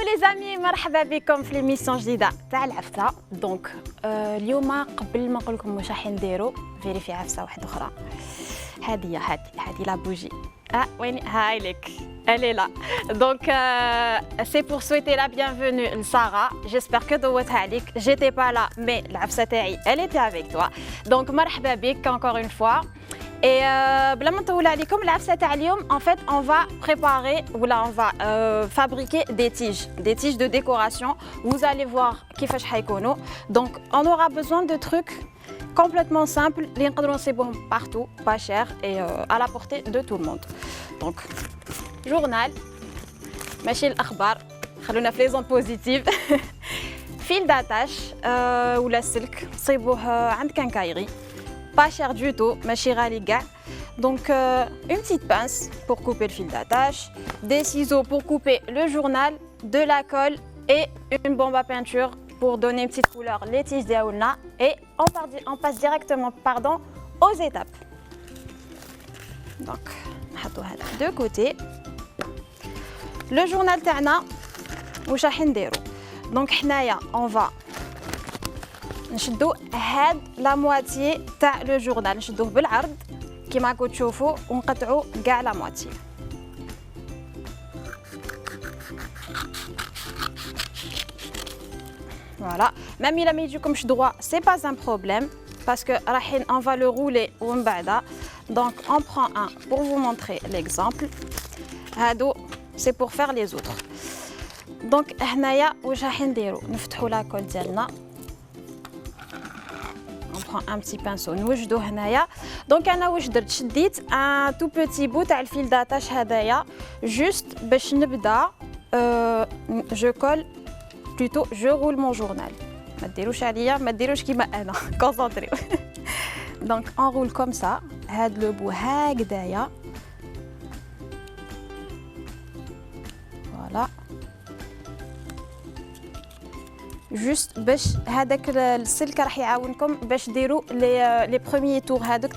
les amis, مرحبا بكم في ليميسيون جديده تاع العفسه. دونك اليوم قبل ما نقول لكم واش راح نديرو فيريفي عفسه واحده اخرى. هذه لا بوجي. وين هاي لك elle est là. Donc c'est pour souhaiter la bienvenue à Sarah. J'espère que دوتها عليك. J'étais pas là mais العفسه تاعي elle était avec toi. Donc مرحبا بك encore une fois. Et بلا ما نطول عليكم العفسه تاع اليوم en fait on va préparer ou là on va fabriquer des tiges de décoration. Vous allez voir كيفاش حيكونوا. Donc on aura besoin de trucs complètement simples اللي نقدروا نصيبوهم partout, pas cher et à la portée de tout le monde. Donc journal ماشي الاخبار خلونا في لي زون بوزيتيف. fil d'attache ولا السلك صيبوه عند كنكايري pas cher du tout, ماشي غالي كاع. Donc une petite pince pour couper le fil d'attache, des ciseaux pour couper le journal, de la colle et une bombe à peinture pour donner une petite couleur les tiges ديالنا. Et on passe directement aux étapes. Donc نحطو هذا de côté. Le journal تاعنا واش راح نديرو. Donc حنايا on va نشدو هاد لا مواتي تاع لو جورنال نشدوه بالعرض كيما راكم تشوفوا ونقطعوا كاع لا مواتي. فوالا ميم الا ما يجيكمش دغوا سي با ان بروبليم باسكو رايحين on va le rouler ومن بعد. Donc on prend un pour vous montrer l'exemple. هادو c'est pour faire les autres. Donc هنايا واش راح نديرو نفتحوا لا كول ديالنا. On prend un petit pinceau نوجدو هنايا. دونك انا واش درت شديت ان تو بوتي بو تاع الفيل داتاش هذايا جوست باش نبدا جو كول بلوتو جو رول مون جورنال. ما ديروش عليا ما ديروش كيما انا كونسونطريو. دونك اون رول كوم سا هاد لو بو هكذايا. فوالا جوست باش هذاك السلك راح يعاونكم باش ديروا لي بروميي تور هذوك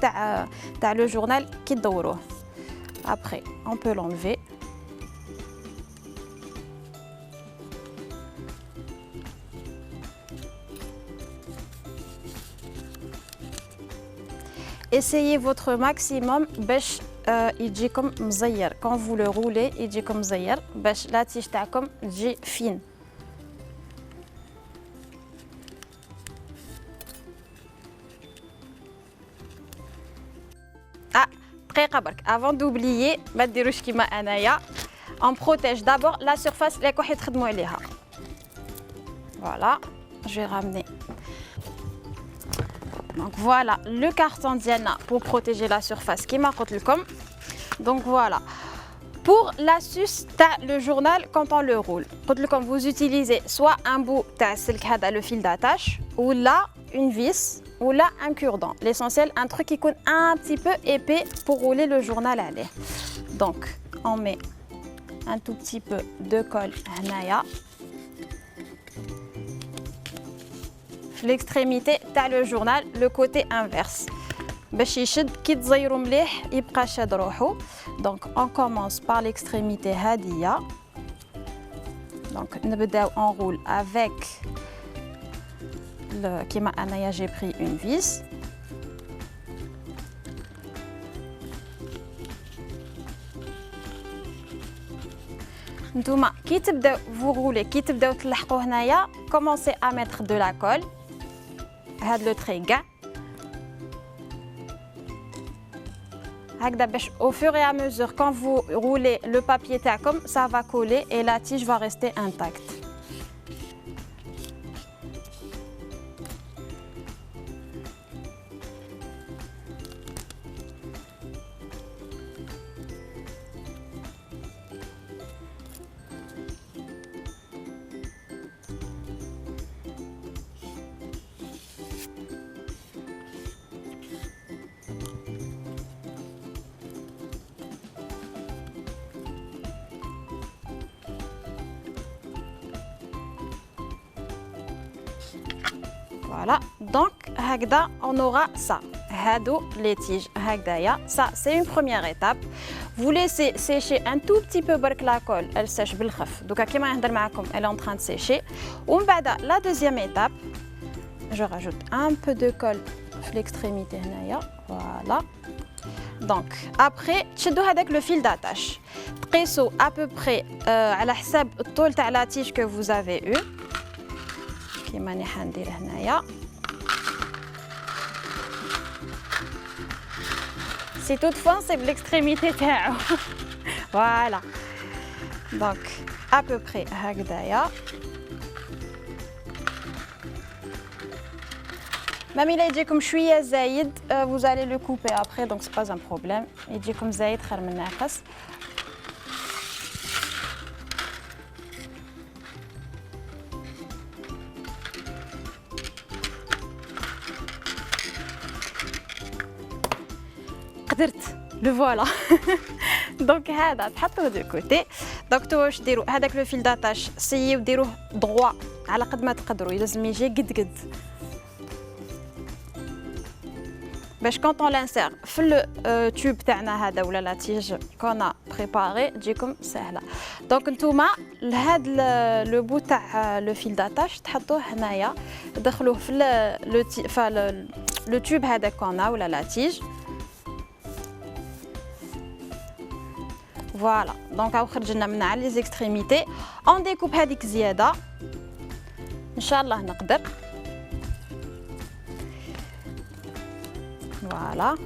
تاع لو جورنال كي تدوروه. Après on peut l'enlever. Essayez votre maximum باش يجيكم مزير. Quand vous le roulez يجيكم مزير باش لا تيج تاعكم تجي فين. دقيقة برك avant d'oublier ما ديروش كيما انايا. On protège d'abord la surface اللي راكم تخدموا عليها. Voilà, je vais ramener. Donc voilà le carton ديالنا pour protéger la surface كيما قلت لكم. Donc voilà. Pour l'astuce تاع le journal quand on le roule. قلت لكم vous utilisez soit un bout تاع السلك هذا le fil d'attache ou là une vis ou là un cure-dent. L'essentiel, un truc qui coûte un petit peu épais pour rouler le journal à l'air. Donc, on met un tout petit peu de colle هنايا. L'extrémité تاع le journal, le côté inverse. باش يشد كي تزيرو مليح يبقى شاد روحو. Donc, on commence par l'extrémité هادية. Donc, نبداو on roule avec كيما انايا j'ai pris une vis. نتوما كي تبداو vous roulez كي تبداو تلحقوا هنايا commencez à mettre de la colle. هاد لو تري كاع هكذا باش au fur et à mesure quand vous roulez le papier تاعكم ça va coller et la tige va rester intacte. Voilà, donc هكذا on aura ça. هادو les tiges هكذايا. Ça c'est une première étape. Vous laissez sécher un tout petit peu برك la colle, elle sèche بالخف. دوكا كيما نهضر معكم elle est en train de sécher. ومن بعد la deuxième étape, je rajoute un peu de colle في l'extrémité هنايا. Voilà. Donc après تشدوا هذاك le fil d'attache. تقيسوا à peu près على حساب الطول تاع la tige que vous avez eu. كيما راني حندير هنايا. Si toutefois c'est de l'extrémité تاعو. Voilà. Donc à peu près هكذايا. Même il يجيكم شوية زايد, vous allez le couper après, donc c'est pas un problème. يجيكم زايد خير من ناقص. قدرت لو فوالا. دونك هذا تحطوه دو كوتي. دونك تو واش ديروا هذاك لو فيل داتاش سيو ديروه دغوا على قد ما تقدروا, لازم يجي قد باش كونط اون لانسير في لو تيوب تاعنا هذا ولا لا تيج كونا بريباري تجيكم سهله. دونك نتوما لهاد لو بو تاع لو فيل داتاش تحطوه هنايا, تدخلوه في لو تيوب هذا كونا ولا لا تيج. Voilà, donc هاو خرجنا من على لي زيكستريميتي. اون ديكوب هذيك زياده ان شاء الله نقدر. فوالا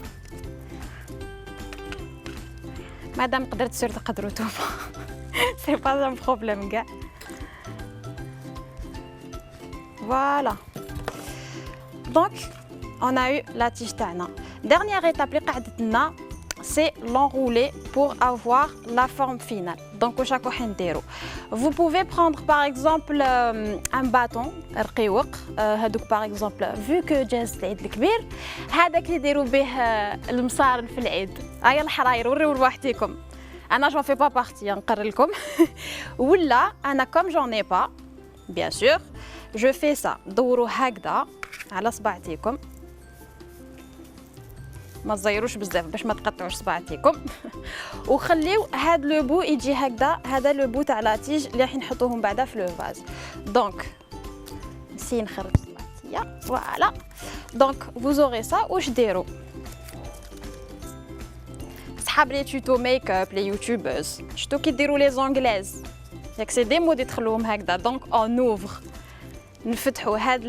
مادام قدرت سير تقدروا نتوما. سي با ان بروبليم كاع. فوالا دونك اون ا يو لا تيج تاعنا. ديرنيير ايتاب اللي قعدت لنا c'est l'enrouler pour avoir la forme finale. Donc chaque fois vous pouvez prendre par exemple un bâton رقيوق. هذوك par exemple vu que جاز العيد الكبير هذاك اللي يديروا به المصارن في العيد. هيا الحراير وريو لوحديكم. انا j'en fais pas partie نقر لكم. ولا انا comme j'en ai pas bien sûr je fais ça. دوروا هكذا على صباعتيكم, ما تزيروش بزاف باش ما تقطعوش صباعتيكم. وخليو هاد لو بو يجي هكذا, هذا لو بو تاع لاتيج اللي راح نحطوهم بعدا في لو فاز. دونك نسي نخرج صباعتيا. فوالا دونك vous aurez ça. واش ديروا صحاب لي توتو ميك اب لي يوتيوبرز شتو كيديروا لي زونغليز ياك سي دي مود يدخلوهم هكذا. دونك اون اوفر نفتحوا هاد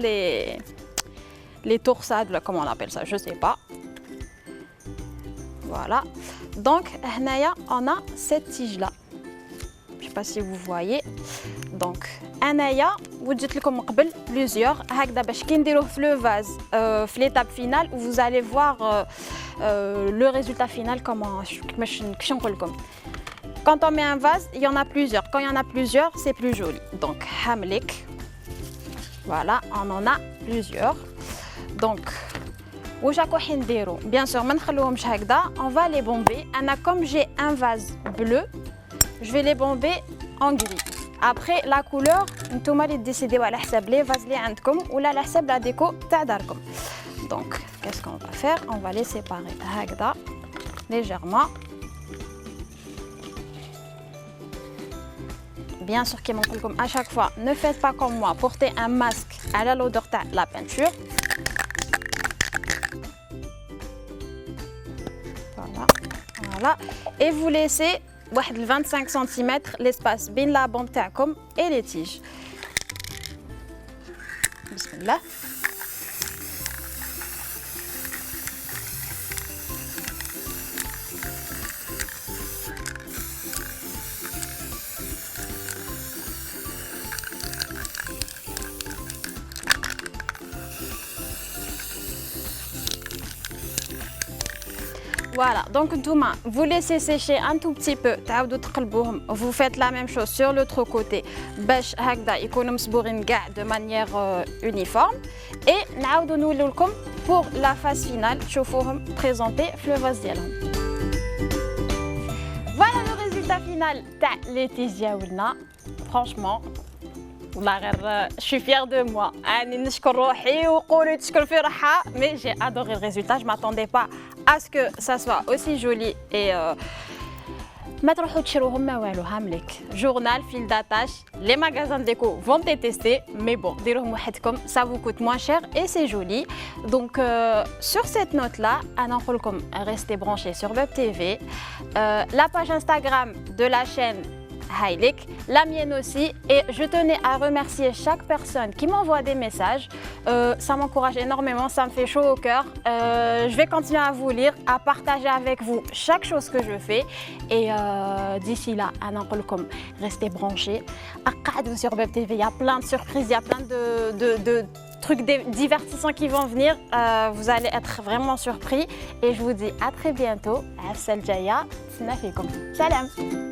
لي تورساد ولا كومون ابل سا جو سي با. Voilà, donc on a cette tige là. Je sais pas si vous voyez. Donc انايا وجدت لكم قبل plusieurs هكذا باش كي نديروه في لو فاز في ليتاب فينال vous allez voir le résultat final كيفاش نقول لكم. Quand on met un vase, il y en a plusieurs. Quand il y en a plusieurs, c'est plus joli. Donc hamlik. Voilà, on en a plusieurs. Donc واش راكو حنديرو بيان سور ما نخلوهمش هكذا. on va les bomber. انا comme j'ai un vase bleu je vais les bomber en gris. après la couleur نتوما اللي ديسيديو على حساب لي فاز اللي عندكم ولا على حساب لا ديكو تاع داركم. donc qu'est-ce qu'on va faire, on va les séparer هكذا légèrement. bien sûr كيما نقول لكم à chaque fois ne faites pas comme moi, portez un masque à l'odeur تاع la peinture. Voilà. Et vous laissez 25 cm l'espace بين la bombe تاعكم et les tiges. بسم الله. Voilà, donc vous laissez sécher un tout petit peu, vous faites la même chose sur l'autre côté باش هكذا يكونوا مصبوغين كاع de manière uniforme. Et نعاودو نولو لكم pour la phase finale تشوفوهم présentés في le vase ديالهم. Voilà le résultat final تاع les tiges ديالنا. Franchement Je suis fière de moi. Mais j'ai adoré le résultat. Je ne m'attendais pas à ce que ça soit aussi joli et ما تروحوا تشروهم ما والو هاملك journal fil d'attache les magasins de déco vont les tester mais bon ديروهم وحدكم ça vous coûte moins cher et c'est joli donc sur cette note là انا نقول لكم restez branchés sur Web TV la page Instagram de la chaîne Haïlik, la mienne aussi, et je tenais à remercier chaque personne qui m'envoie des messages. Ça m'encourage énormément, ça me fait chaud au cœur. Je vais continuer à vous lire, à partager avec vous chaque chose que je fais. Et d'ici là, restez branchés. Sur Web TV, il y a plein de surprises, il y a plein de trucs divertissants qui vont venir. Vous allez être vraiment surpris. Et je vous dis à très bientôt. Salam.